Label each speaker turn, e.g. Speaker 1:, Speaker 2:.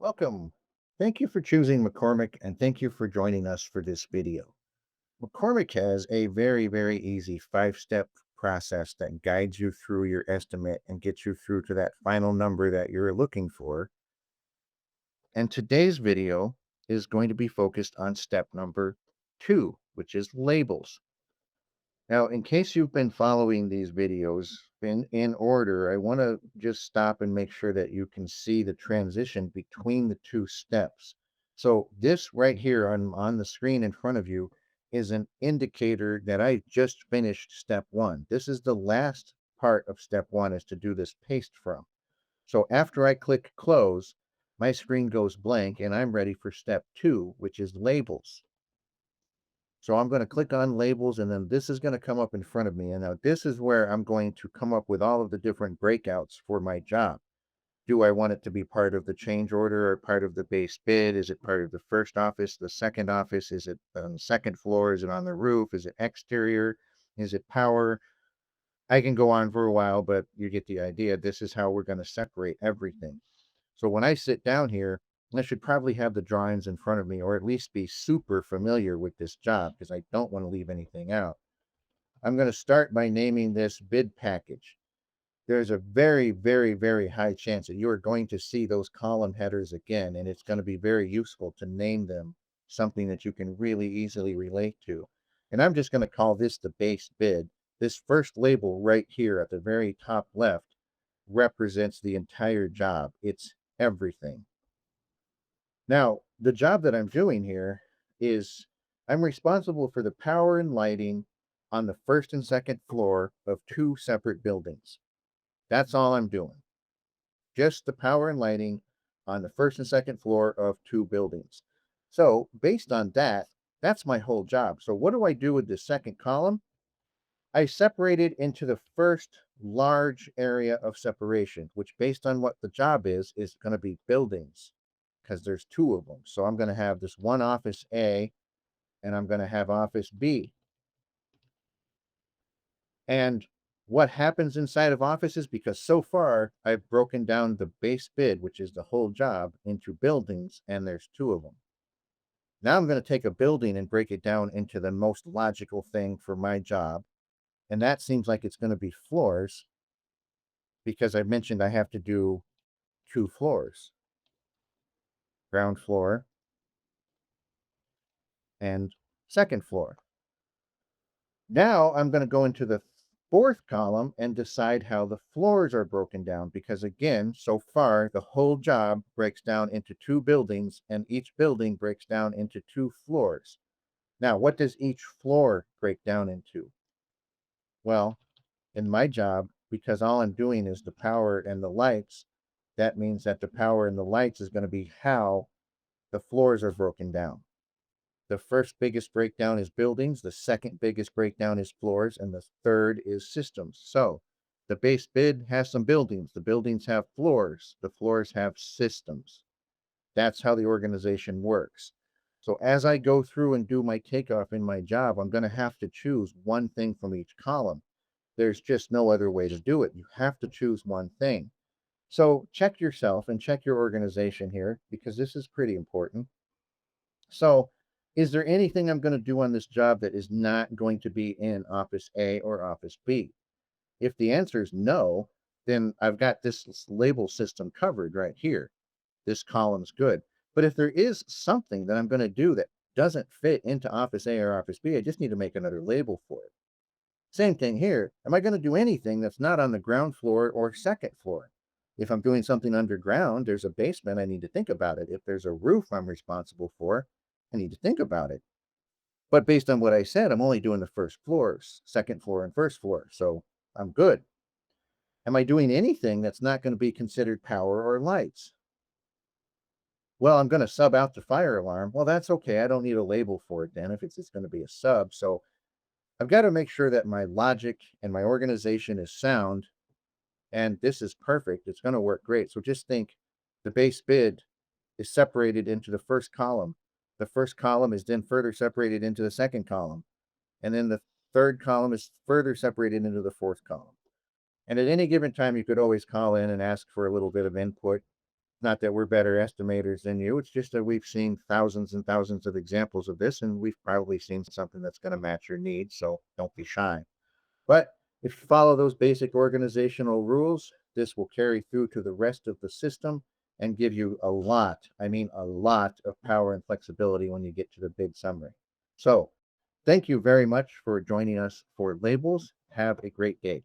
Speaker 1: Welcome. Thank you for choosing McCormick and thank you for joining us for this video. McCormick has a very easy 5-step process that guides you through your estimate and gets you through to that final number that you're looking for. And today's video is going to be focused on step number 2, which is labels. Now, in case you've been following these videos in order, I want to just stop and make sure that you can see the transition between the two steps. So this right here on the screen in front of you is an indicator that I just finished step one. This is the last part of step one is to do this paste from. So after I click close, my screen goes blank and I'm ready for step two, which is labels. So I'm going to click on labels and then this is going to come up in front of me. And now this is where I'm going to come up with all of the different breakouts for my job. Do I want it to be part of the change order or part of the base bid? Is it part of the first office, the second office? Is it on the second floor? Is it on the roof? Is it exterior? Is it power? I can go on for a while, but you get the idea. This is how we're going to separate everything. So when I sit down here, I should probably have the drawings in front of me or at least be super familiar with this job because I don't want to leave anything out. I'm going to start by naming this bid package. There's a very high chance that you are going to see those column headers again, and it's going to be very useful to name them something that you can really easily relate to. And I'm just going to call this the base bid. This first label right here at the very top left represents the entire job. It's everything. Now, the job that I'm doing here is I'm responsible for the power and lighting on the first and second floor of two separate buildings. That's all I'm doing. Just the power and lighting on the first and second floor of two buildings. So, based on that, that's my whole job. So, what do I do with the second column? I separate it into the first large area of separation, which, based on what the job is going to be buildings because there's two of them. So I'm going to have this one office A and I'm going to have office B. And what happens inside of offices, because so far I've broken down the base bid, which is the whole job, into buildings, and there's two of them. Now I'm going to take a building and break it down into the most logical thing for my job. And that seems like it's going to be floors because I mentioned I have to do two floors, ground floor and second floor. Now I'm going to go into the fourth column and decide how the floors are broken down because again, so far the whole job breaks down into two buildings and each building breaks down into two floors. Now, what does each floor break down into? Well, in my job, because all I'm doing is the power and the lights, that means that the power and the lights is going to be how the floors are broken down. The first biggest breakdown is buildings, the second biggest breakdown is floors, and the third is systems. So the base bid has some buildings, the buildings have floors, the floors have systems. That's how the organization works. So as I go through and do my takeoff in my job, I'm going to have to choose one thing from each column. There's just no other way to do it. You have to choose one thing. So check yourself and check your organization here because this is pretty important. So, is there anything I'm going to do on this job that is not going to be in Office A or Office B? If the answer is no, then I've got this label system covered right here. This column's good. But if there is something that I'm going to do that doesn't fit into Office A or Office B, I just need to make another label for it. Same thing here. Am I going to do anything that's not on the ground floor or second floor? If I'm doing something underground, there's a basement, I need to think about it. If there's a roof I'm responsible for, I need to think about it. But based on what I said, I'm only doing the first floors, second floor and first floor. So I'm good. Am I doing anything that's not going to be considered power or lights? Well, I'm going to sub out the fire alarm. Well, that's okay. I don't need a label for it then if it's just going to be a sub. So I've got to make sure that my logic and my organization is sound. And this is perfect. It's going to work great. So just think the base bid is separated into the first column. The first column is then further separated into the second column. And then the third column is further separated into the fourth column. And at any given time, you could always call in and ask for a little bit of input. Not that we're better estimators than you. It's just that we've seen thousands and thousands of examples of this, and we've probably seen something that's going to match your needs. So don't be shy. But if you follow those basic organizational rules, this will carry through to the rest of the system and give you a lot, I mean, a lot of power and flexibility when you get to the big summary. So thank you very much for joining us for labels. Have a great day.